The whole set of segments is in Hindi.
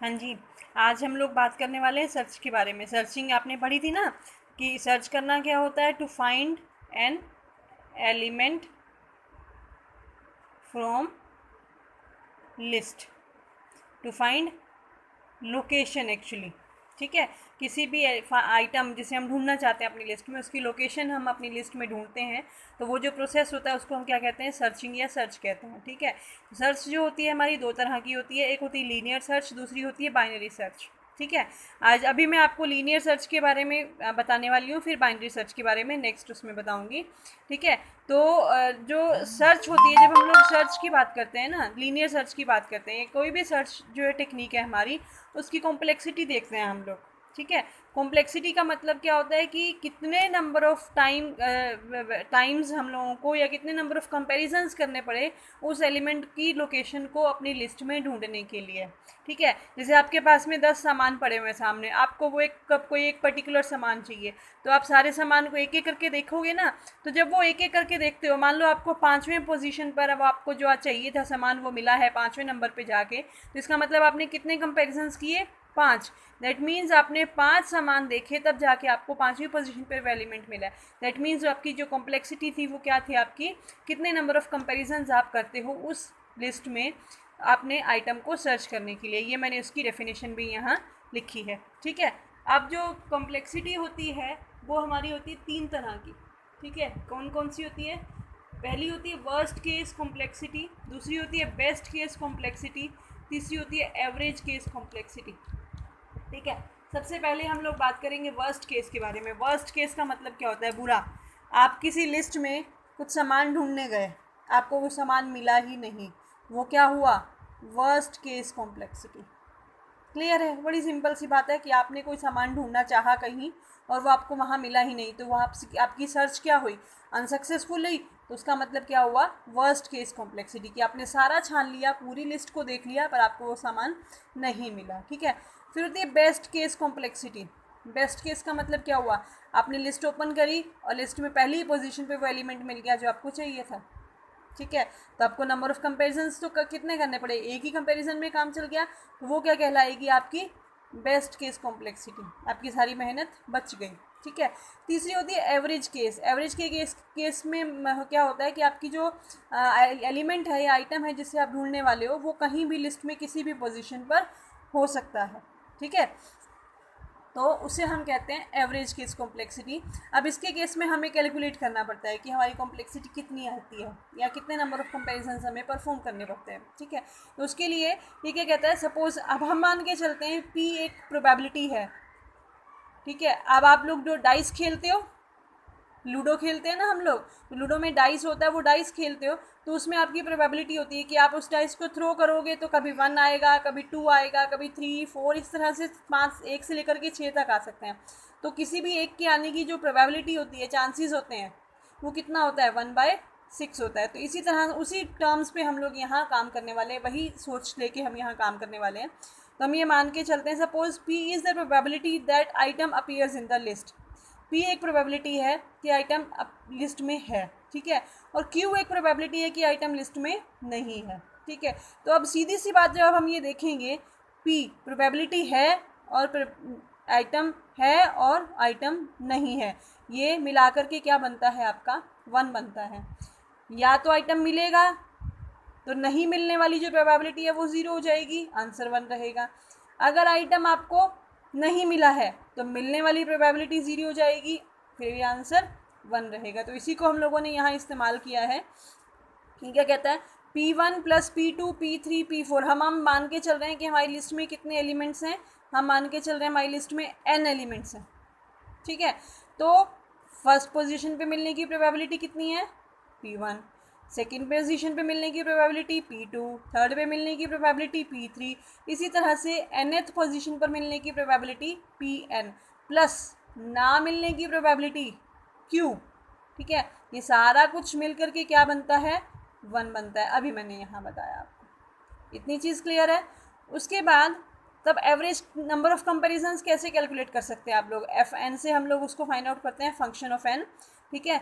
हाँ जी। आज हम लोग बात करने वाले हैं सर्च के बारे में। सर्चिंग आपने पढ़ी थी ना कि सर्च करना क्या होता है, to find an element from list, to find location actually. ठीक है, किसी भी आइटम जिसे हम ढूंढना चाहते हैं अपनी लिस्ट में, उसकी लोकेशन हम अपनी लिस्ट में ढूंढते हैं, तो वो जो प्रोसेस होता है उसको हम क्या कहते हैं, सर्चिंग या सर्च कहते हैं। ठीक है, सर्च जो होती है हमारी दो तरह की होती है, एक होती है लीनियर सर्च, दूसरी होती है बाइनरी सर्च। ठीक है, आज अभी मैं आपको लीनियर सर्च के बारे में बताने वाली हूँ, फिर बाइनरी सर्च के बारे में नेक्स्ट उसमें बताऊँगी। ठीक है, तो जो सर्च होती है, जब हम लोग सर्च की बात करते हैं ना, लीनियर सर्च की बात करते हैं, कोई भी सर्च जो है टेक्निक है हमारी, उसकी कॉम्प्लेक्सिटी देखते हैं हम लोग। ठीक है, कॉम्प्लेक्सिटी का मतलब क्या होता है कि कितने नंबर ऑफ टाइम्स हम लोगों को या कितने नंबर ऑफ कंपैरिजंस करने पड़े उस एलिमेंट की लोकेशन को अपनी लिस्ट में ढूंढने के लिए। ठीक है, जैसे आपके पास में 10 सामान पड़े हुए हैं सामने, आपको वो एक कप कोई एक पर्टिकुलर सामान चाहिए, तो आप सारे सामान को एक एक करके देखोगे ना। तो जब वो एक एक करके देखते हो, मान लो आपको 5वें पोजीशन पर अब आपको जो चाहिए था सामान वो मिला है 5वें नंबर पे जाके, तो इसका मतलब आपने कितने कंपेरिजन्स किए, 5। दैट मीन्स आपने 5 सामान देखे तब जाके आपको 5वीं पोजीशन पर वो एलिमेंट मिला है। दैट मीन्स आपकी जो कॉम्प्लेक्सिटी थी वो क्या थी, आपकी कितने नंबर ऑफ कंपेरिजन्स आप करते हो उस लिस्ट में आपने आइटम को सर्च करने के लिए। ये मैंने उसकी डेफिनेशन भी यहाँ लिखी है। ठीक है, अब जो कॉम्प्लेक्सिटी होती है वो हमारी होती है 3 तरह की। ठीक है, कौन कौन सी होती है, पहली होती है वर्स्ट केस कॉम्प्लेक्सिटी, दूसरी होती है बेस्ट केस कॉम्प्लेक्सिटी, तीसरी होती है एवरेज केस कॉम्प्लेक्सिटी। ठीक है, सबसे पहले हम लोग बात करेंगे वर्स्ट केस के बारे में। वर्स्ट केस का मतलब क्या होता है, बुरा। आप किसी लिस्ट में कुछ सामान ढूंढने गए, आपको वो सामान मिला ही नहीं, वो क्या हुआ, वर्स्ट केस कॉम्प्लेक्सिटी। क्लियर है, बड़ी सिंपल सी बात है कि आपने कोई सामान ढूंढना चाहा कहीं और वो आपको वहाँ मिला ही नहीं, तो वहाँ आपकी सर्च क्या हुई, अनसक्सेसफुल हुई। तो उसका मतलब क्या हुआ, वर्स्ट केस कॉम्प्लेक्सिटी, कि आपने सारा छान लिया, पूरी लिस्ट को देख लिया, पर आपको वो सामान नहीं मिला। ठीक है, फिर होती है best case complexity. Best case का मतलब क्या हुआ, आपने लिस्ट ओपन करी और लिस्ट में पहली ही पोजीशन पे वो एलिमेंट मिल गया जो आपको चाहिए था। ठीक है, तो आपको नंबर ऑफ कंपेरिजन्स तो कितने करने पड़े, एक ही कंपैरिजन में काम चल गया, तो वो क्या कहलाएगी, आपकी बेस्ट केस कॉम्प्लेक्सिटी, आपकी सारी मेहनत बच गई। ठीक है, तीसरी होती है एवरेज केस। एवरेज के केस में क्या होता है कि आपकी जो एलिमेंट है या आइटम है जिसे आप ढूंढने वाले हो, वो कहीं भी लिस्ट में किसी भी पोजीशन पर हो सकता है। ठीक है, तो उसे हम कहते हैं एवरेज केस कॉम्प्लेक्सिटी। अब इसके केस में हमें कैलकुलेट करना पड़ता है कि हमारी कॉम्प्लेक्सिटी कितनी आती है या कितने नंबर ऑफ कंपैरिजंस हमें परफॉर्म करने पड़ते हैं। ठीक है, तो उसके लिए ये क्या कहता है, सपोज अब हम मान के चलते हैं पी एक प्रोबेबिलिटी है। ठीक है, अब आप लोग जो डाइस खेलते हो, लूडो खेलते हैं ना हम लोग, तो लूडो में डाइस होता है, वो डाइस खेलते हो, तो उसमें आपकी प्रोबेबिलिटी होती है कि आप उस डाइस को थ्रो करोगे तो कभी 1 आएगा, कभी 2 आएगा, कभी 3 4, इस तरह से 5, 1 से लेकर के 6 तक आ सकते हैं। तो किसी भी एक के आने की जो प्रोबेबिलिटी होती है, चांसेस होते हैं, वो कितना होता है, 1/6 होता है। तो इसी तरह उसी टर्म्स पे हम लोग यहाँ काम करने वाले हैं, वही सोच लेके हम यहाँ काम करने वाले हैं। तो हम ये मान के चलते हैं, suppose P is the probability that item appears in the list. P एक प्रोबेबिलिटी है कि आइटम लिस्ट में है। ठीक है, और क्यू एक प्रोबेबिलिटी है कि आइटम लिस्ट में नहीं है। ठीक है, तो अब सीधी सी बात, जब हम ये देखेंगे, पी प्रोबेबिलिटी है और आइटम है और आइटम नहीं है, ये मिलाकर के क्या बनता है, आपका 1 बनता है। या तो आइटम मिलेगा, तो नहीं मिलने वाली जो प्रोबेबिलिटी है वो 0 हो जाएगी, आंसर 1 रहेगा। अगर आइटम आपको नहीं मिला है तो मिलने वाली प्रोबेबिलिटी 0 हो जाएगी, फिर भी आंसर 1 रहेगा। तो इसी को हम लोगों ने यहाँ इस्तेमाल किया है कि क्या कहता है, P1 plus P2 P3 P4। हम मान के चल रहे हैं कि हमारी लिस्ट में कितने एलिमेंट्स हैं, हम मान के चल रहे हैं हमारी लिस्ट में n एलिमेंट्स हैं। ठीक है, तो फर्स्ट पोजीशन पे मिलने की प्रोबेबिलिटी कितनी है, P1। सेकेंड पोजीशन पे मिलने की प्रोबेबिलिटी P2, थर्ड पे मिलने की प्रोबेबिलिटी P3, इसी तरह से nth पोजीशन पर मिलने की प्रोबेबिलिटी Pn प्लस ना मिलने की प्रोबेबिलिटी Q। ठीक है, ये सारा कुछ मिल करके क्या बनता है, 1 बनता है। अभी मैंने यहाँ बताया आपको, इतनी चीज़ क्लियर है। उसके बाद तब एवरेज नंबर ऑफ कंपेरिजन्स कैसे कैलकुलेट कर सकते हैं आप लोग, एफ एन से हम लोग उसको फाइंड आउट करते हैं, फंक्शन ऑफ एन। ठीक है,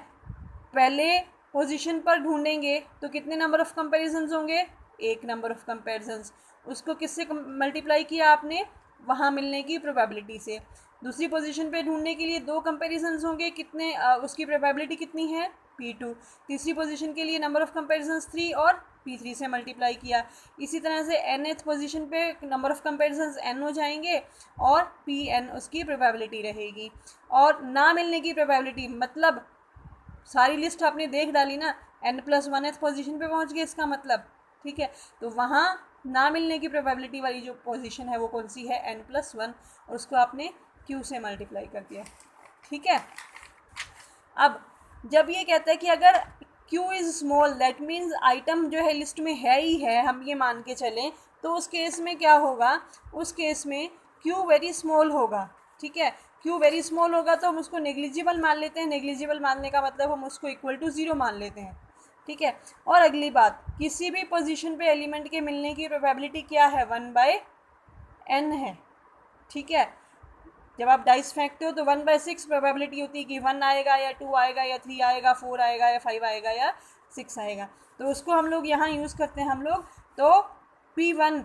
पहले पोजीशन पर ढूंढेंगे तो कितने नंबर ऑफ कंपेरिजन्स होंगे, एक नंबर ऑफ कंपेरिजन्स, उसको किससे मल्टीप्लाई किया आपने, वहाँ मिलने की प्रोबेबिलिटी से। दूसरी पोजीशन पे ढूंढने के लिए 2 कंपेरिजन्स होंगे, कितने उसकी प्रोबेबिलिटी कितनी है, P2। तीसरी पोजीशन के लिए नंबर ऑफ कंपेरिजन्स 3 और P3 से मल्टीप्लाई किया। इसी तरह से nth पोजीशन पे नंबर ऑफ कंपेरिजन्स n हो जाएंगे और Pn उसकी प्रोबेबिलिटी रहेगी। और ना मिलने की प्रोबेबिलिटी मतलब सारी लिस्ट आपने देख डाली ना, n+1th पोजीशन पे पहुंच गए इसका मतलब, ठीक है। तो वहाँ ना मिलने की प्रोबेबिलिटी वाली जो पोजीशन है वो कौन सी है, n+1, और उसको आपने q से मल्टीप्लाई कर दिया, ठीक है। अब जब ये कहता है कि अगर q is small, that means item जो है लिस्ट में है ही है, हम ये मान के चलें, तो उस केस में क्या होगा, उस केस में q वेरी स्मॉल होगा, ठीक है। q वेरी स्मॉल होगा तो हम उसको नेग्लिजिबल मान लेते हैं, नेग्लिजिबल मानने का मतलब हम उसको इक्वल टू 0 मान लेते हैं, ठीक है। और अगली बात, किसी भी पोजीशन पे एलिमेंट के मिलने की प्रोबेबिलिटी क्या है, 1/n है, ठीक है। जब आप डाइस फेंकते हो तो 1/6 प्रोबेबिलिटी होती है कि 1 आएगा या 2 आएगा या 3 आएगा, 4 आएगा या 5 आएगा या 6 आएगा। तो उसको हम लोग यहाँ यूज़ करते हैं हम लोग, तो P1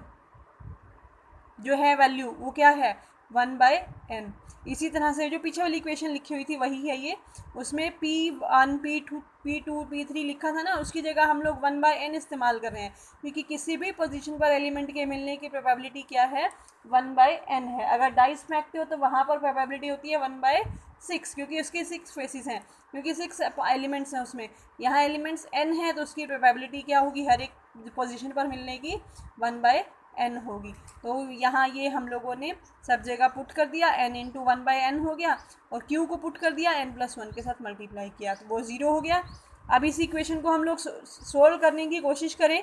जो है वैल्यू वो क्या है, 1/n। इसी तरह से जो पीछे वाली इक्वेशन लिखी हुई थी वही है ये, उसमें P1 P2 P3 लिखा था ना, उसकी जगह हम लोग 1/n इस्तेमाल कर रहे हैं, क्योंकि किसी भी पोजीशन पर एलिमेंट के मिलने की प्रोबेबिलिटी क्या है, 1/n है। अगर डाइस फेंकते हो तो वहाँ पर प्रोबेबिलिटी होती है 1/6, क्योंकि उसके 6 फेसिस हैं, क्योंकि 6 एलिमेंट्स हैं उसमें, यहाँ एलिमेंट्स n है तो उसकी प्रोबेबिलिटी क्या होगी, हर एक पोजीशन पर मिलने की 1/n होगी। तो यहाँ ये हम लोगों ने सब जगह पुट कर दिया, n इंटू 1/n हो गया, और q को पुट कर दिया n+1 के साथ मल्टीप्लाई किया, तो वो 0 हो गया। अब इस इक्वेशन को हम लोग सोल्व करने की कोशिश करें,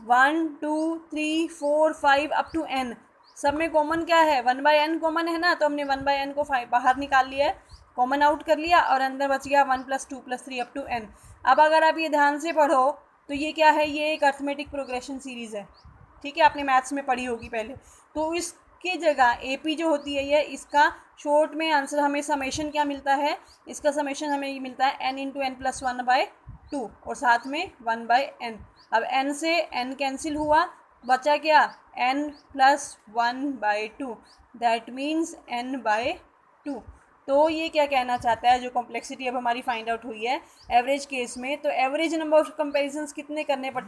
1 2 3 4 5 अप टू n, सब में कॉमन क्या है, 1/n कॉमन है ना, तो हमने 1/n को बाहर निकाल लिया है, कॉमन आउट कर लिया, और अंदर बच गया 1 + 2 + 3 अप टू n। अब अगर आप ये ध्यान से पढ़ो तो ये क्या है, ये एक अर्थमेटिक प्रोग्रेशन सीरीज़ है, ठीक है, आपने मैथ्स में पढ़ी होगी पहले। तो इसकी जगह AP जो होती है ये, इसका शॉर्ट में आंसर हमें समेशन क्या मिलता है, इसका समेशन हमें ये मिलता है n इंटू n+1/2 और साथ में 1/n। अब n से n कैंसिल हुआ, बचा क्या, n+1/2, दैट मीन्स n/2। तो ये क्या कहना चाहता है, जो कॉम्प्लेक्सिटी अब हमारी फाइंड आउट हुई है एवरेज केस में, तो एवरेज नंबर ऑफ कंपेरिजन्स कितने करने पड़ते